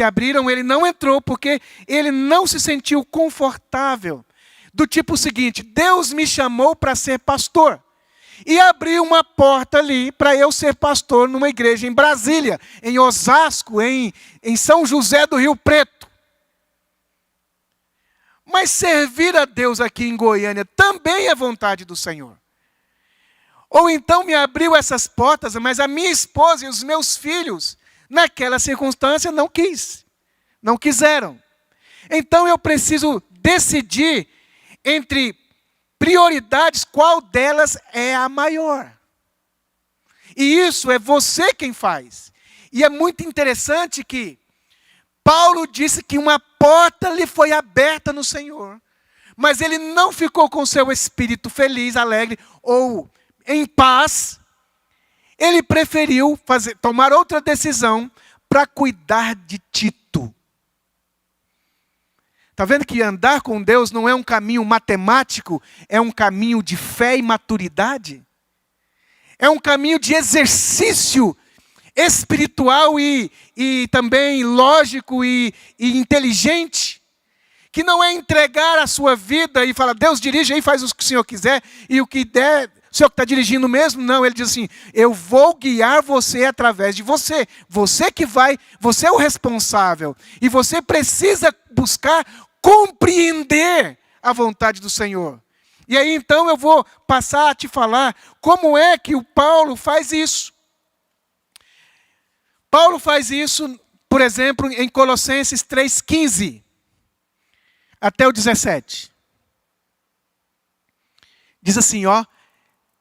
abriram, ele não entrou porque ele não se sentiu confortável. Do tipo seguinte, Deus me chamou para ser pastor. E abriu uma porta ali para eu ser pastor numa igreja em Brasília, em Osasco, em São José do Rio Preto. Mas servir a Deus aqui em Goiânia também é vontade do Senhor. Ou então me abriu essas portas, mas a minha esposa e os meus filhos, naquela circunstância, não quiseram. Então eu preciso decidir entre prioridades, qual delas é a maior. E isso é você quem faz. E é muito interessante que Paulo disse que uma porta lhe foi aberta no Senhor, mas ele não ficou com seu espírito feliz, alegre ou em paz. Ele preferiu tomar outra decisão para cuidar de Tito. Está vendo que andar com Deus não é um caminho matemático, é um caminho de fé e maturidade? É um caminho de exercício espiritual e também lógico e inteligente, que não é entregar a sua vida e falar, Deus dirige aí, faz o que o Senhor quiser, e o que der, o Senhor que está dirigindo mesmo. Não, ele diz assim, eu vou guiar você através de você. Você que vai, você é o responsável. E você precisa buscar compreender a vontade do Senhor. E aí então eu vou passar a te falar como é que o Paulo faz isso. Paulo faz isso, por exemplo, em Colossenses 3,15 até o 17. Diz assim, ó,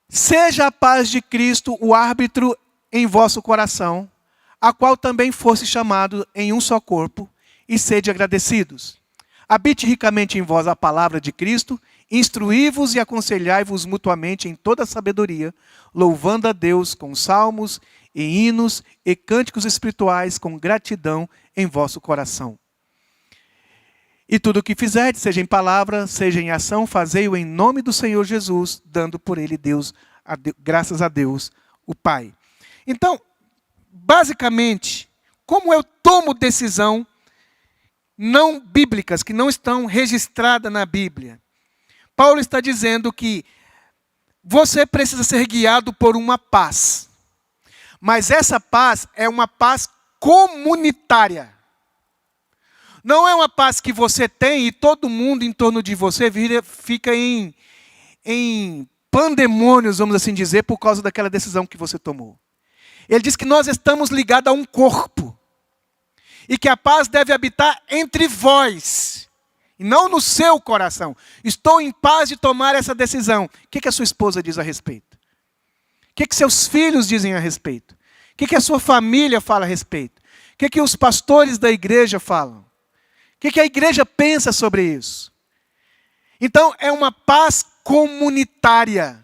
seja a paz de Cristo o árbitro em vosso coração, a qual também fosse chamado em um só corpo, e sede agradecidos. Habite ricamente em vós a palavra de Cristo, instruí-vos e aconselhai-vos mutuamente em toda sabedoria, louvando a Deus com salmos e hinos e cânticos espirituais com gratidão em vosso coração. E tudo o que fizerdes, seja em palavra, seja em ação, fazei-o em nome do Senhor Jesus, dando por ele graças a Deus, o Pai. Então, basicamente, como eu tomo decisão não bíblicas, que não estão registradas na Bíblia? Paulo está dizendo que você precisa ser guiado por uma paz. Mas essa paz é uma paz comunitária. Não é uma paz que você tem e todo mundo em torno de você fica em pandemônios, vamos assim dizer, por causa daquela decisão que você tomou. Ele diz que nós estamos ligados a um corpo. E que a paz deve habitar entre vós, e não no seu coração. Estou em paz de tomar essa decisão. O que a sua esposa diz a respeito? O que seus filhos dizem a respeito? O que a sua família fala a respeito? O que os pastores da igreja falam? O que a igreja pensa sobre isso? Então, é uma paz comunitária.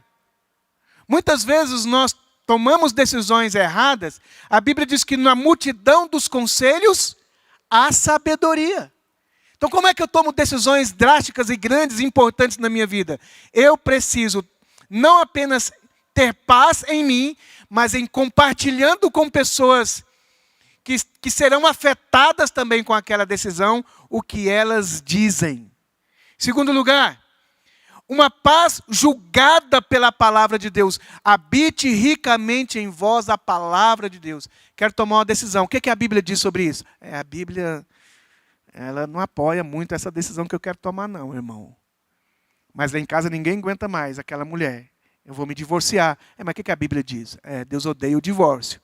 Muitas vezes nós tomamos decisões erradas. A Bíblia diz que na multidão dos conselhos há sabedoria. Então, como é que eu tomo decisões drásticas e grandes e importantes na minha vida? Eu preciso não apenas ter paz em mim, mas em compartilhando com pessoas que serão afetadas também com aquela decisão, o que elas dizem. Segundo lugar, uma paz julgada pela palavra de Deus. Habite ricamente em vós a palavra de Deus. Quero tomar uma decisão. O que a Bíblia diz sobre isso? A Bíblia, ela não apoia muito essa decisão que eu quero tomar, não, irmão. Mas lá em casa ninguém aguenta mais aquela mulher. Eu vou me divorciar. Mas o que a Bíblia diz? Deus odeia o divórcio.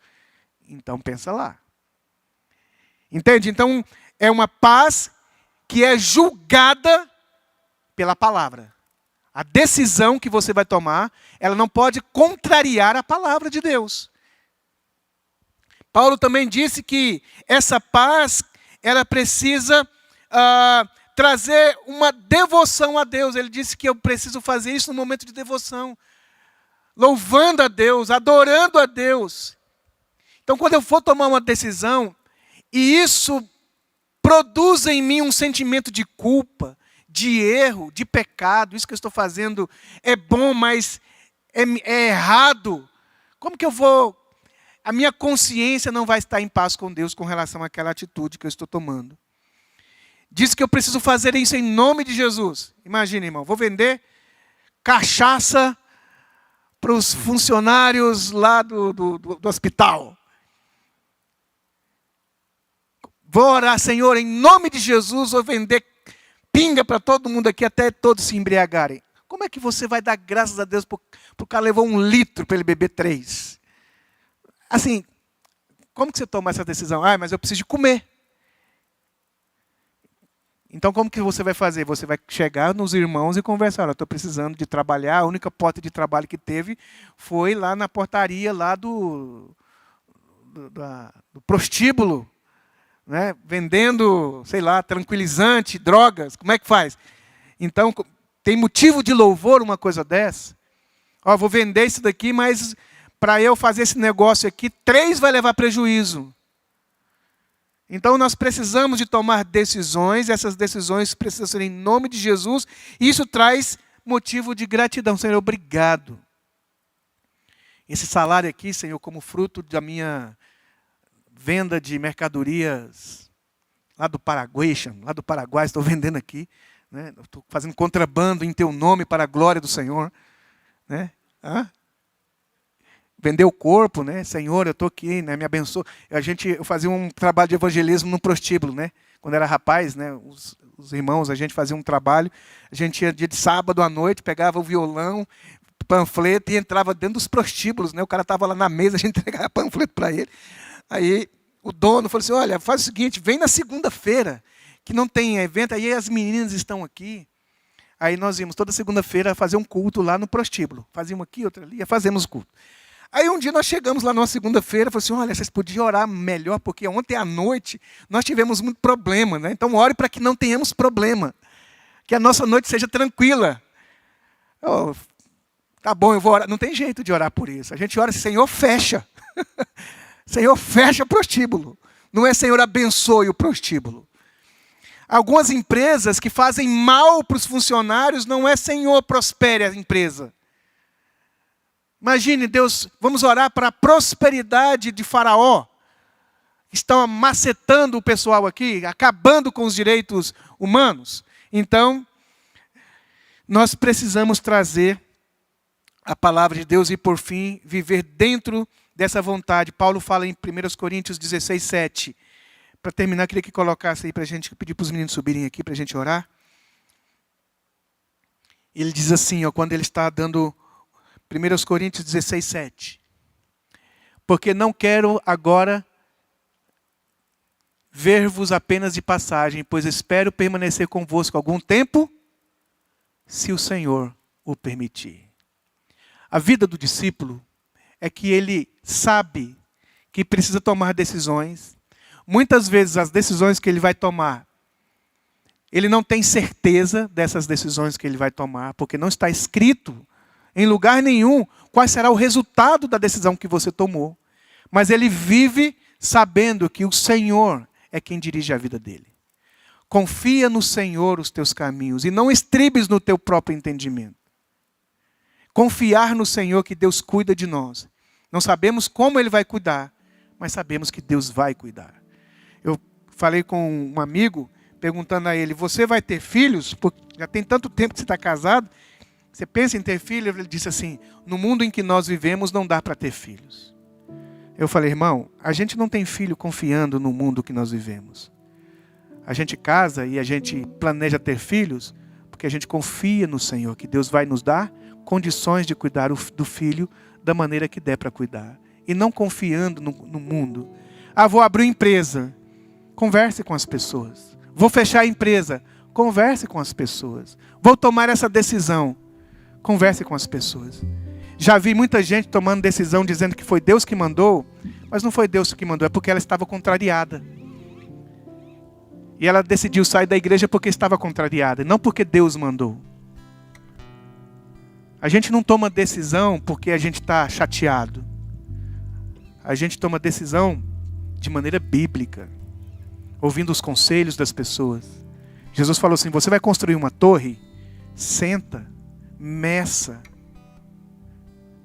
Então pensa lá. Entende? Então é uma paz que é julgada pela palavra. A decisão que você vai tomar, ela não pode contrariar a palavra de Deus. Paulo também disse que essa paz, ela precisa trazer uma devoção a Deus. Ele disse que eu preciso fazer isso no momento de devoção. Louvando a Deus, adorando a Deus. Então, quando eu for tomar uma decisão, e isso produz em mim um sentimento de culpa, de erro, de pecado, isso que eu estou fazendo é bom, mas é errado, como que eu vou... A minha consciência não vai estar em paz com Deus com relação àquela atitude que eu estou tomando. Diz que eu preciso fazer isso em nome de Jesus. Imagina, irmão, vou vender cachaça para os funcionários lá do hospital. Vou orar, Senhor, em nome de Jesus, vou vender pinga para todo mundo aqui, até todos se embriagarem. Como é que você vai dar graças a Deus porque o cara levou 1 litro para ele beber 3? Assim, como que você toma essa decisão? Ah, mas eu preciso de comer. Então, como que você vai fazer? Você vai chegar nos irmãos e conversar. Olha, estou precisando de trabalhar. A única porta de trabalho que teve foi lá na portaria lá do prostíbulo, né? Vendendo, sei lá, tranquilizante, drogas. Como é que faz? Então, tem motivo de louvor uma coisa dessa? Ó, vou vender isso daqui, mas para eu fazer esse negócio aqui, 3 vai levar prejuízo. Então, nós precisamos de tomar decisões, essas decisões precisam ser em nome de Jesus, e isso traz motivo de gratidão. Senhor, obrigado. Esse salário aqui, Senhor, como fruto da minha venda de mercadorias lá do Paraguai, estou vendendo aqui, né? Estou fazendo contrabando em Teu nome para a glória do Senhor. Né? Vender o corpo, né? Senhor, eu estou aqui, né? Me abençoa. Eu fazia um trabalho de evangelismo no prostíbulo, né? Quando era rapaz, né? Os irmãos, a gente fazia um trabalho, a gente ia dia de sábado à noite, pegava o violão, panfleto e entrava dentro dos prostíbulos, né? O cara estava lá na mesa, a gente entregava panfleto para ele. Aí o dono falou assim, olha, faz o seguinte, vem na segunda-feira, que não tem evento, aí as meninas estão aqui. Aí nós íamos toda segunda-feira fazer um culto lá no prostíbulo. Fazíamos aqui, outra ali, fazemos o culto. Aí um dia nós chegamos lá numa segunda-feira e falamos assim, olha, vocês podiam orar melhor, porque ontem à noite nós tivemos muito problema, né? Então ore para que não tenhamos problema. Que a nossa noite seja tranquila. Oh, tá bom, eu vou orar. Não tem jeito de orar por isso. A gente ora assim, Senhor, fecha. Senhor, fecha o prostíbulo. Não é Senhor, abençoe o prostíbulo. Algumas empresas que fazem mal para os funcionários, não é Senhor, prospere a empresa. Imagine, Deus, vamos orar para a prosperidade de Faraó. Estão macetando o pessoal aqui, acabando com os direitos humanos. Então, nós precisamos trazer a palavra de Deus e, por fim, viver dentro dessa vontade. Paulo fala em 1 Coríntios 16, 7. Para terminar, queria que colocasse aí para a gente, pedir para os meninos subirem aqui para a gente orar. Ele diz assim, ó, quando ele está dando 1 Coríntios 16, 7. Porque não quero agora ver-vos apenas de passagem, pois espero permanecer convosco algum tempo, se o Senhor o permitir. A vida do discípulo é que ele sabe que precisa tomar decisões. Muitas vezes as decisões que ele vai tomar, ele não tem certeza dessas decisões que ele vai tomar, porque não está escrito em lugar nenhum qual será o resultado da decisão que você tomou. Mas ele vive sabendo que o Senhor é quem dirige a vida dele. Confia no Senhor os teus caminhos e não estribes no teu próprio entendimento. Confiar no Senhor que Deus cuida de nós. Não sabemos como Ele vai cuidar, mas sabemos que Deus vai cuidar. Eu falei com um amigo, perguntando a ele, você vai ter filhos? Porque já tem tanto tempo que você está casado. Você pensa em ter filhos? Ele disse assim, no mundo em que nós vivemos não dá para ter filhos. Eu falei, irmão, a gente não tem filho confiando no mundo que nós vivemos. A gente casa e a gente planeja ter filhos porque a gente confia no Senhor, que Deus vai nos dar condições de cuidar do filho da maneira que der para cuidar. E não confiando no mundo. Ah, vou abrir uma empresa. Converse com as pessoas. Vou fechar a empresa. Converse com as pessoas. Vou tomar essa decisão. Converse com as pessoas. Já vi muita gente tomando decisão dizendo que foi Deus que mandou, mas não foi Deus que mandou, é porque ela estava contrariada. E ela decidiu sair da igreja porque estava contrariada, não porque Deus mandou. A gente não toma decisão porque a gente está chateado. A gente toma decisão de maneira bíblica, ouvindo os conselhos das pessoas. Jesus falou assim: você vai construir uma torre? Senta, meça,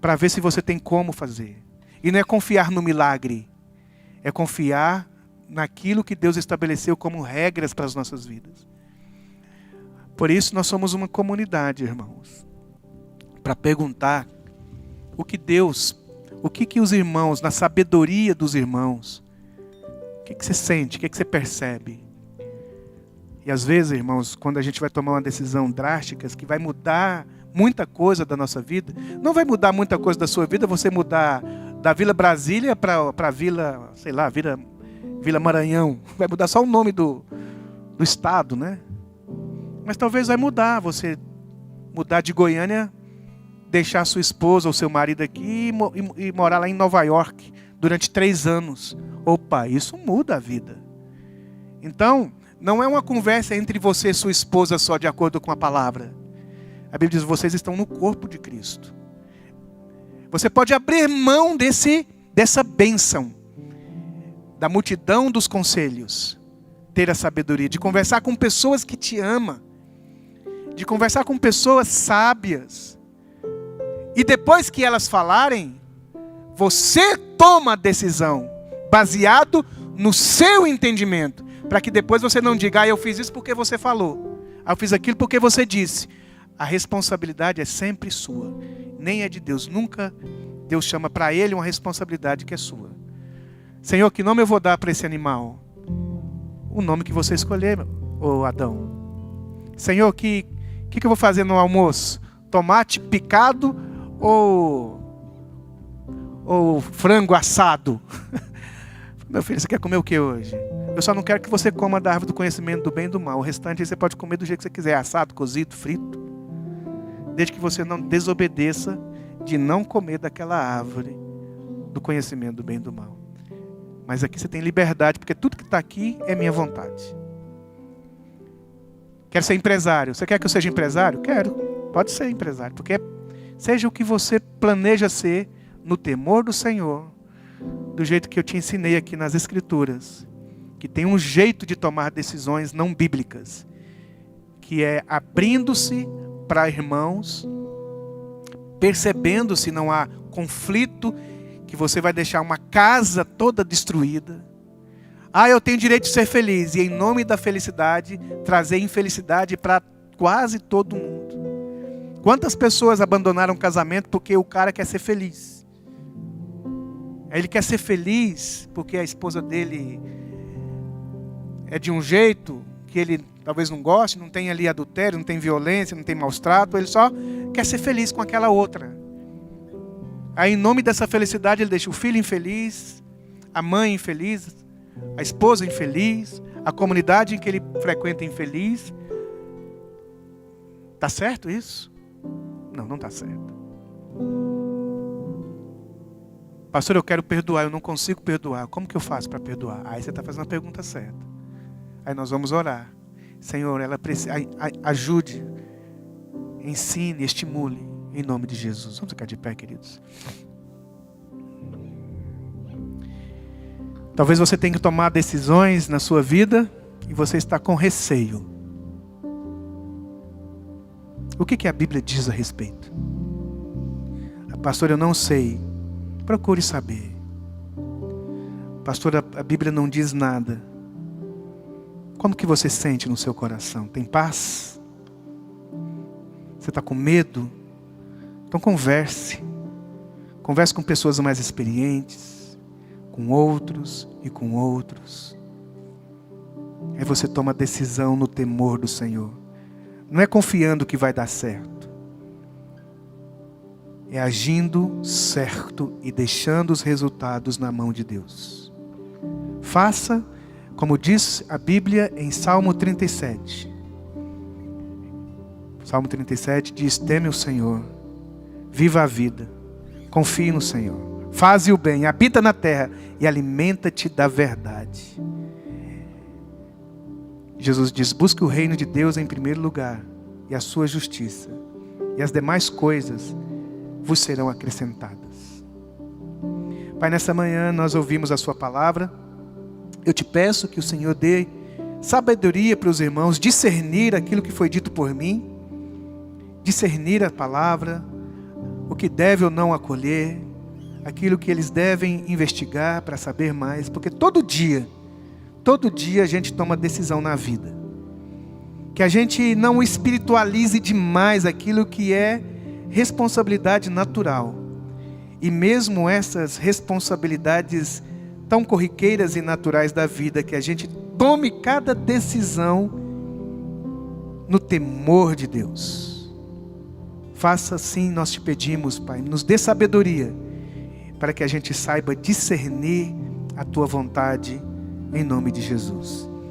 para ver se você tem como fazer. E não é confiar no milagre, é confiar naquilo que Deus estabeleceu como regras para as nossas vidas. Por isso nós somos uma comunidade, irmãos, para perguntar o que os irmãos, na sabedoria dos irmãos, o que você sente, o que você percebe. E às vezes, irmãos, quando a gente vai tomar uma decisão drástica que vai mudar muita coisa da nossa vida, não vai mudar muita coisa da sua vida você mudar da Vila Brasília para a Vila, sei lá, Vila Maranhão. Vai mudar só o nome do estado, né? Mas talvez vai mudar, você mudar de Goiânia, deixar sua esposa ou seu marido aqui e morar lá em Nova York durante 3 anos. Opa, isso muda a vida. Então, não é uma conversa entre você e sua esposa só de acordo com a palavra. A Bíblia diz: vocês estão no corpo de Cristo. Você pode abrir mão dessa bênção, da multidão dos conselhos, ter a sabedoria de conversar com pessoas que te amam, de conversar com pessoas sábias. E depois que elas falarem, você toma a decisão, baseado no seu entendimento, para que depois você não diga: eu fiz isso porque você falou, eu fiz aquilo porque você disse. A responsabilidade é sempre sua, nem é de Deus. Nunca Deus chama para ele uma responsabilidade que é sua. Senhor, que nome eu vou dar para esse animal? O nome que você escolher, ô Adão. Senhor, que eu vou fazer no almoço? Tomate picado ou frango assado? Meu filho, você quer comer o que hoje? Eu só não quero que você coma da árvore do conhecimento do bem e do mal. O restante você pode comer do jeito que você quiser, assado, cozido, frito. Desde que você não desobedeça de não comer daquela árvore do conhecimento do bem e do mal. Mas aqui você tem liberdade, porque tudo que está aqui é minha vontade. Quero ser empresário. Você quer que eu seja empresário? Quero. Pode ser empresário. Porque seja o que você planeja ser, no temor do Senhor, do jeito que eu te ensinei aqui nas Escrituras. Que tem um jeito de tomar decisões não bíblicas. Que é abrindo-se para irmãos, percebendo se não há conflito, que você vai deixar uma casa toda destruída. Eu tenho direito de ser feliz, e em nome da felicidade, trazer infelicidade para quase todo mundo. Quantas pessoas abandonaram o casamento porque o cara quer ser feliz? Ele quer ser feliz porque a esposa dele é de um jeito que ele talvez não goste, não tem ali adultério, não tem violência, não tem maus tratos, ele só quer ser feliz com aquela outra. Aí, em nome dessa felicidade, ele deixa o filho infeliz, a mãe infeliz, a esposa infeliz, a comunidade em que ele frequenta infeliz. Está certo isso? Não, não está certo. Pastor, eu quero perdoar, eu não consigo perdoar. Como que eu faço para perdoar? Aí você está fazendo a pergunta certa. Aí nós vamos orar. Senhor, ela ajude, ensine, estimule, em nome de Jesus. Vamos ficar de pé, queridos. Talvez você tenha que tomar decisões na sua vida e você está com receio. O que a Bíblia diz a respeito? Pastor, eu não sei. Procure saber. Pastor, a Bíblia não diz nada. Como que você sente no seu coração? Tem paz? Você está com medo? Então converse. Converse com pessoas mais experientes, com outros e com outros. Aí você toma a decisão no temor do Senhor. Não é confiando que vai dar certo. É agindo certo e deixando os resultados na mão de Deus. Faça como diz a Bíblia em Salmo 37. Salmo 37 diz: teme o Senhor, viva a vida, confie no Senhor, faze o bem, habita na terra e alimenta-te da verdade. Jesus diz: busque o reino de Deus em primeiro lugar e a sua justiça, e as demais coisas vos serão acrescentadas. Pai, nessa manhã nós ouvimos a sua palavra. Eu te peço que o Senhor dê sabedoria para os irmãos discernir aquilo que foi dito por mim, discernir a palavra, o que deve ou não acolher, aquilo que eles devem investigar para saber mais, porque todo dia a gente toma decisão na vida. Que a gente não espiritualize demais aquilo que é responsabilidade natural. E mesmo essas responsabilidades tão corriqueiras e naturais da vida, que a gente tome cada decisão no temor de Deus. Faça assim, nós te pedimos, Pai, nos dê sabedoria, para que a gente saiba discernir a tua vontade, em nome de Jesus.